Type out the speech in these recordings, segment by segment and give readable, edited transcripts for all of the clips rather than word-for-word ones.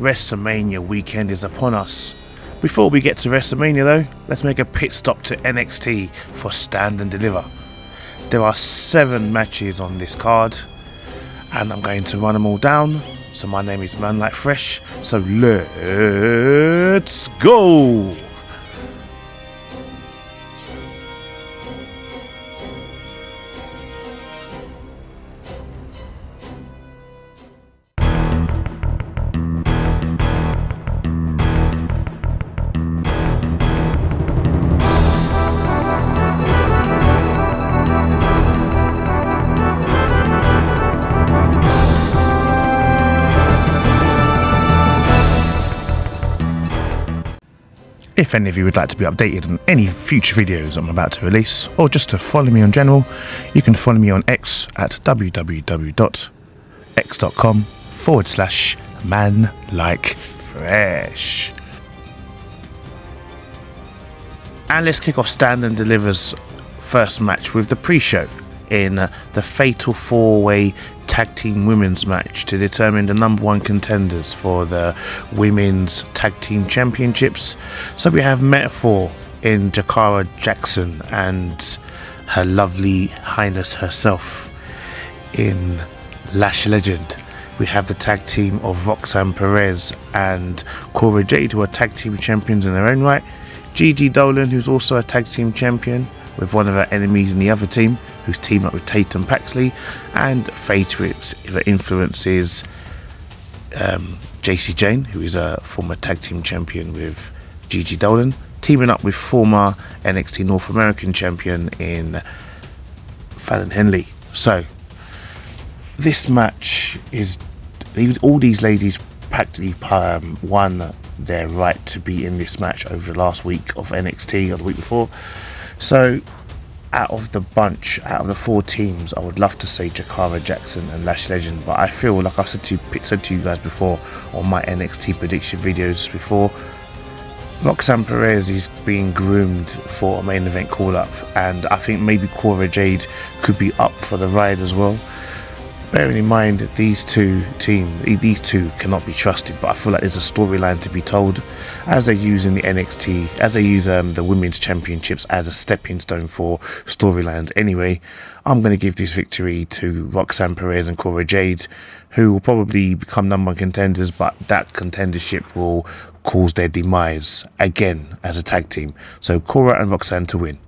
WrestleMania weekend is upon us. Before we get to WrestleMania though, let's make a pit stop to NXT for Stand and Deliver. There are 7 matches on this card and I'm going to run them all down. So my name is Manlykefresh, so let's go! If any of you would like to be updated on any future videos I'm about to release, or just to follow me in general, you can follow me on X at www.x.com/manlykefresh. And let's kick off Stand and Deliver's first match with the pre-show in the Fatal 4-Way Tag Team Women's match to determine the number 1 contenders for the Women's Tag Team Championships. So we have Metaphor in Jakara Jackson and her lovely highness herself in Lash Legend. We have the tag team of Roxanne Perez and Cora Jade, who are tag team champions in their own right. Gigi Dolan, who's also a tag team champion, with one of her enemies in the other team, who's teamed up with Tatum Paxley, and Fatrix, that influences JC Jane, who is a former tag team champion with Gigi Dolan, teaming up with former NXT North American champion in Fallon Henley. So this match is, all these ladies practically won their right to be in this match over the last week of NXT or the week before. So out of the 4 teams, I would love to say Jakara Jackson and Lash Legend, but I feel like I've said to you guys before on my NXT prediction videos before, Roxanne Perez is being groomed for a main event call up, and I think maybe Cora Jade could be up for the ride as well. Bearing in mind that these two cannot be trusted, but I feel like there's a storyline to be told as they use in the NXT, as they use the Women's Championships as a stepping stone for storylines. Anyway, I'm going to give this victory to Roxanne Perez and Cora Jade, who will probably become number 1 contenders, but that contendership will cause their demise again as a tag team. So Cora and Roxanne to win.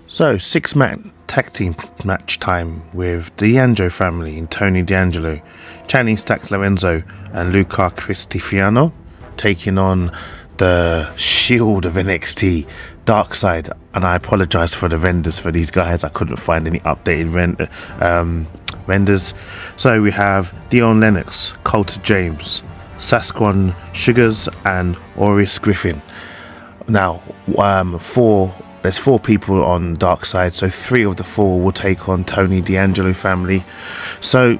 So 6-man tag team match time with D'Angelo family in Tony D'Angelo, Channing Stacks Lorenzo and Luca Cristiano taking on the Shield of NXT, DarkState. And I apologise for the renders for these guys, I couldn't find any updated renders. So we have Dion Lennox, Coulter James, Sasquatch Sugars and Oris Griffin. Now there's 4 people on DarkState, so 3 of the 4 will take on Tony D'Angelo family. So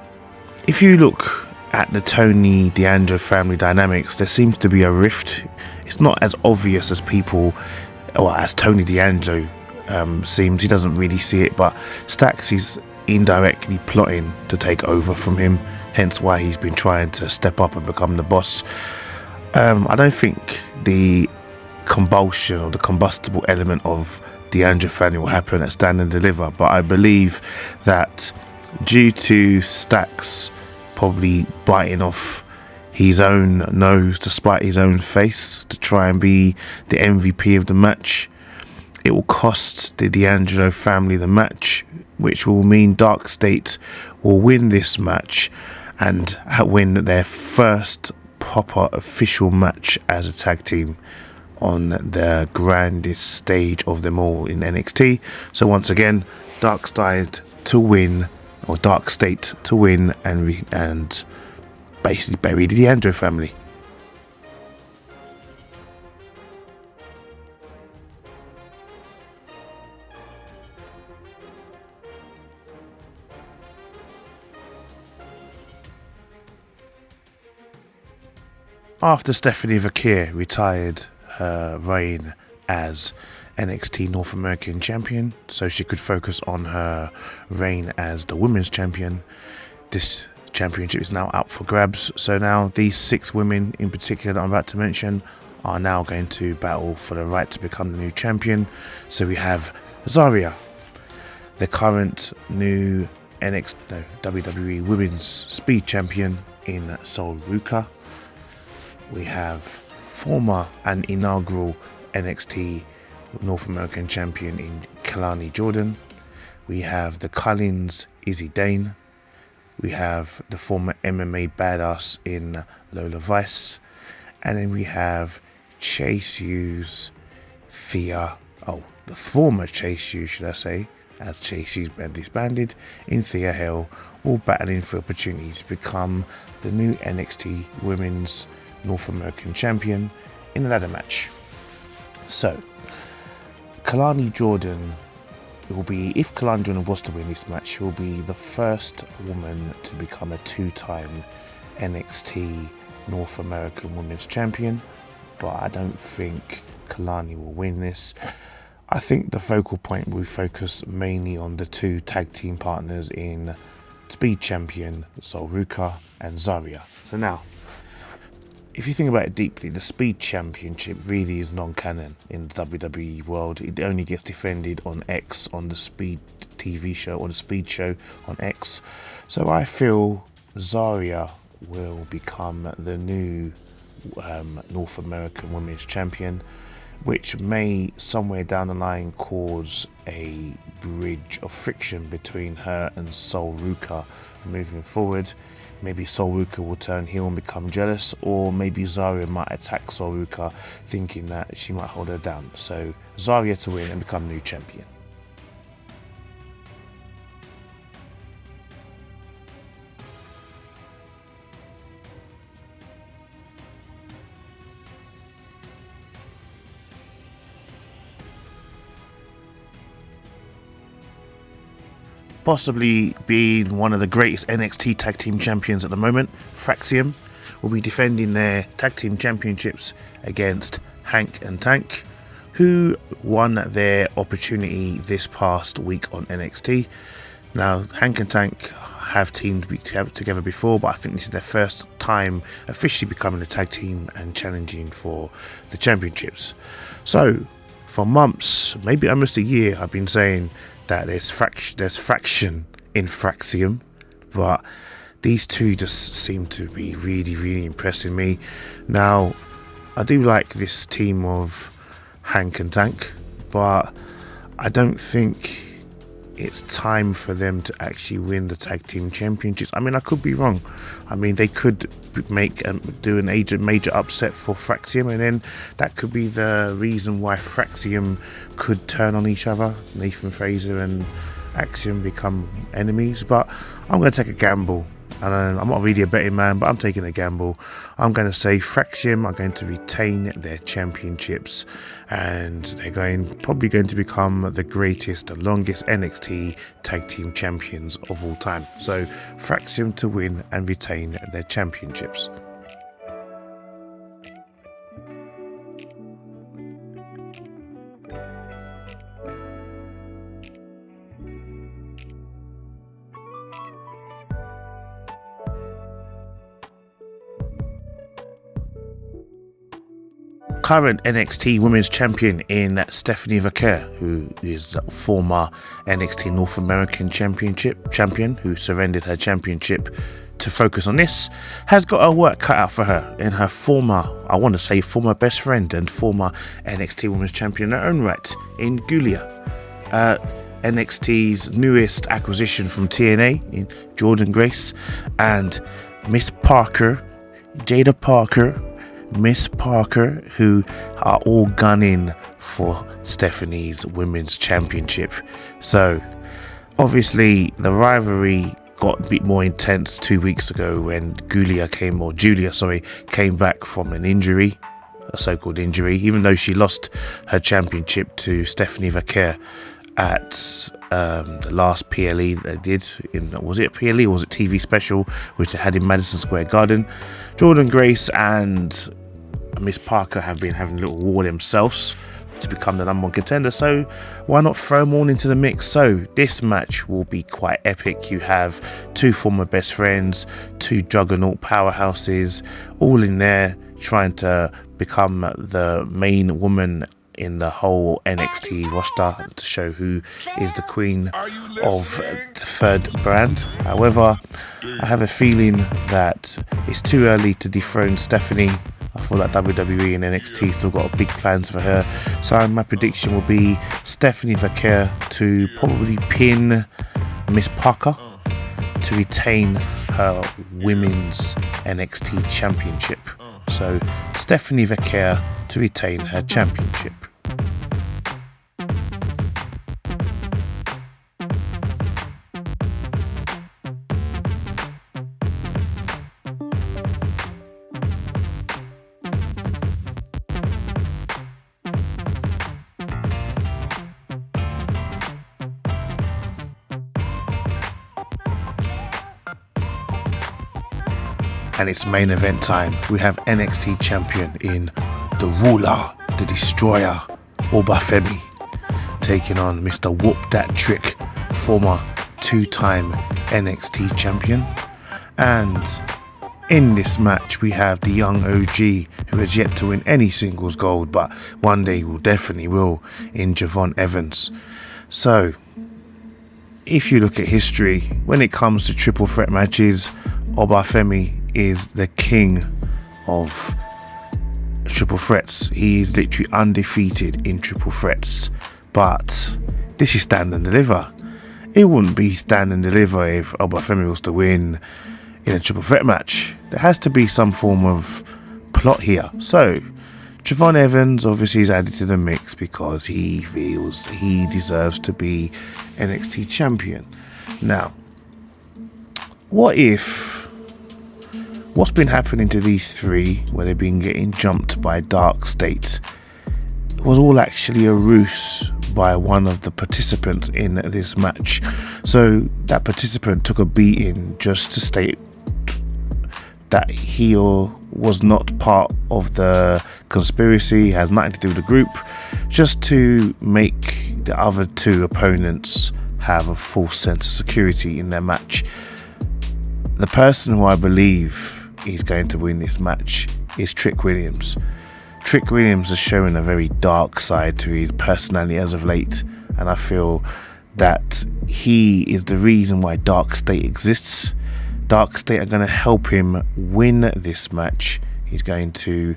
if you look at the Tony D'Angelo family dynamics, there seems to be a rift. It's not as obvious as people, or as Tony D'Angelo seems. He doesn't really see it, but Stacks is indirectly plotting to take over from him, hence why he's been trying to step up and become the boss. I don't think the combustion or the combustible element of D'Angelo family will happen at Stand and Deliver, but I believe that due to Stacks probably biting off his own nose to spite his own face to try and be the MVP of the match, it will cost the D'Angelo family the match, which will mean DarkState will win this match and win their first proper official match as a tag team on the grandest stage of them all in NXT. So once again, DarkState to win, or DarkState to win and basically bury the D'Angelo family. after Stephanie Vaquer retired her reign as NXT North American Champion so she could focus on her reign as the Women's Champion. This championship is now up for grabs, so now these 6 women in particular that I'm about to mention are now going to battle for the right to become the new champion. So we have Zarya, the current new WWE Women's Speed Champion in Sol Ruka. We have former and inaugural NXT North American Champion in Kalani Jordan. We have the Cullins Izzy Dane. We have the former MMA badass in Lola Vice. And then we have Chase U's the former Chase U, should I say, as Chase U's been disbanded, in Thea Hill, all battling for opportunities to become the new NXT Women's North American Champion in a ladder match. So, Kalani Jordan will be, if Kalani Jordan was to win this match, she'll be the first woman to become a 2-time NXT North American Women's Champion, but I don't think Kalani will win this. I think the focal point will focus mainly on the 2 tag team partners in Speed Champion Sol Ruka and Zarya. So now, if you think about it deeply, the Speed Championship really is non-canon in the WWE world. It only gets defended on X, on the Speed TV show, or the Speed show on X. So I feel Zarya will become the new North American Women's Champion, which may somewhere down the line cause a bridge of friction between her and Sol Ruka moving forward. Maybe Sol Ruka will turn heel and become jealous, or maybe Zarya might attack Sol Ruka thinking that she might hold her down. So Zarya to win and become new champion. Possibly being one of the greatest NXT Tag Team Champions at the moment, Fraxium will be defending their Tag Team Championships against Hank and Tank, who won their opportunity this past week on NXT. Now, Hank and Tank have teamed together before, but I think this is their first time officially becoming a tag team and challenging for the championships. So, for months, maybe almost a year, I've been saying that there's fraction in Fraxium, but these 2 just seem to be really impressing me. Now, I do like this team of Hank and Tank, but I don't think it's time for them to actually win the tag team championships. I mean, I could be wrong. I mean, they could do a major upset for Fraxium, and then that could be the reason why Fraxium could turn on each other. Nathan Fraser and Axiom become enemies, but I'm going to take a gamble. And I'm not really a betting man, but I'm taking a gamble. I'm going to say Fraxium are going to retain their championships, and they're probably going to become the greatest, the longest NXT Tag Team Champions of all time. So Fraxium to win and retain their championships. Current NXT Women's Champion in Stephanie Vaquer, who is former NXT North American champion who surrendered her championship to focus on this, has got her work cut out for her in her former best friend and former NXT Women's Champion in her own right, in Giulia. NXT's newest acquisition from TNA in Jordan Grace and Miss Parker, Jada Parker, Miss Parker, who are all gunning for Stephanie's Women's Championship. So obviously the rivalry got a bit more intense 2 weeks ago when Julia came back from an injury, a so-called injury, even though she lost her championship to Stephanie Vaquer at the last PLE they did was it PLE or was it TV special, which they had in Madison Square Garden. Jordynne Grace and Miss Parker have been having a little war themselves to become the #1 contender, so why not throw them all into the mix? So this match will be quite epic. You have two former best friends, two juggernaut powerhouses, all in there trying to become the main woman in the whole NXT roster to show who is the queen of the third brand. However, I have a feeling that it's too early to dethrone Stephanie. I feel like WWE and NXT still got big plans for her. So my prediction will be Stephanie Vaquer to probably pin Miss Parker to retain her women's NXT championship. So Stephanie Vaquer to retain her championship. And it's main event time. We have NXT champion in the ruler, the destroyer, Obafemi, taking on Mr. Whoop That Trick, former two-time NXT champion. And in this match, we have the young OG who has yet to win any singles gold, but one day will definitely will, in Javon Evans. So, if you look at history, when it comes to triple threat matches, Obafemi is the king of triple threats. He is literally undefeated in triple threats. But this is stand and deliver. It wouldn't be stand and deliver if Obafemi was to win in a triple threat match. There has to be some form of plot here. So Javon Evans obviously is added to the mix because he feels he deserves to be NXT champion. Now, what's been happening to these three where they've been getting jumped by DarkState was all actually a ruse by one of the participants in this match. So that participant took a beating just to state that he was not part of the conspiracy, has nothing to do with the group, just to make the other two opponents have a false sense of security in their match. The person who I believe is going to win this match is Trick Williams. Trick Williams has shown a very dark side to his personality as of late, and I feel that he is the reason why DarkState exists. DarkState are going to help him win this match. He's going to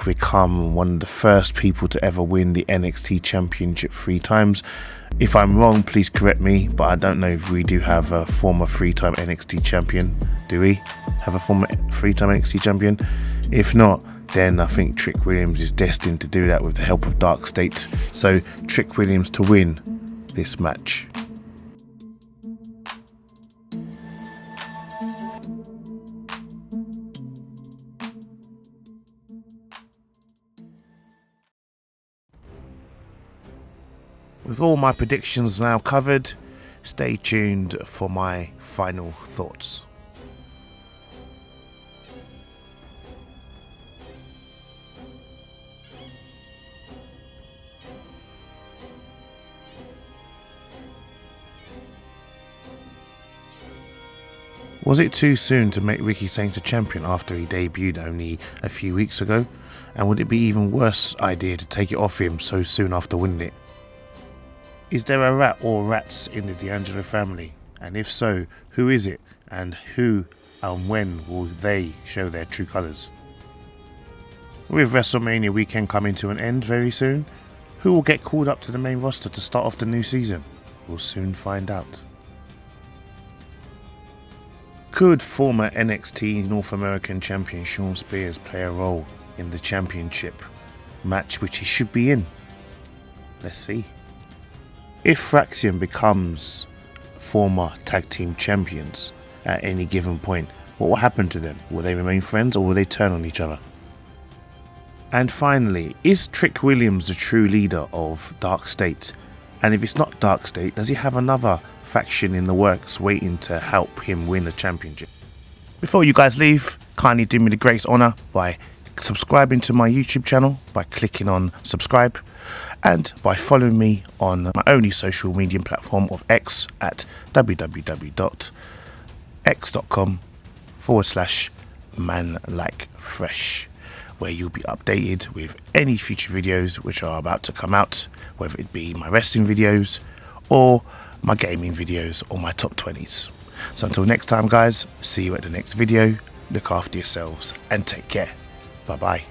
become one of the first people to ever win the NXT Championship 3 times. If I'm wrong, please correct me, but I don't know if we do have a former 3-time NXT champion. Do we have a former 3-time NXT champion? If not, then I think Trick Williams is destined to do that with the help of DarkState. So Trick Williams to win this match. With all my predictions now covered, stay tuned for my final thoughts. Was it too soon to make Ricky Saints a champion after he debuted only a few weeks ago? And would it be even worse idea to take it off him so soon after winning it? Is there a rat or rats in the D'Angelo family? And if so, who is it? And who and when will they show their true colours? With WrestleMania weekend coming to an end very soon, who will get called up to the main roster to start off the new season? We'll soon find out. Could former NXT North American champion Shawn Spears play a role in the championship match which he should be in? Let's see. If Fraxium becomes former tag team champions at any given point, what will happen to them? Will they remain friends or will they turn on each other? And finally, is Trick Williams the true leader of DarkState? And if it's not DarkState, does he have another faction in the works waiting to help him win a championship? Before you guys leave, kindly do me the greatest honour by subscribing to my YouTube channel by clicking on subscribe, and by following me on my only social media platform of X at www.x.com/Manlykefresh, where you'll be updated with any future videos which are about to come out, whether it be my wrestling videos or my gaming videos or my top 20s. So until next time guys, see you at the next video, look after yourselves and take care. Bye bye.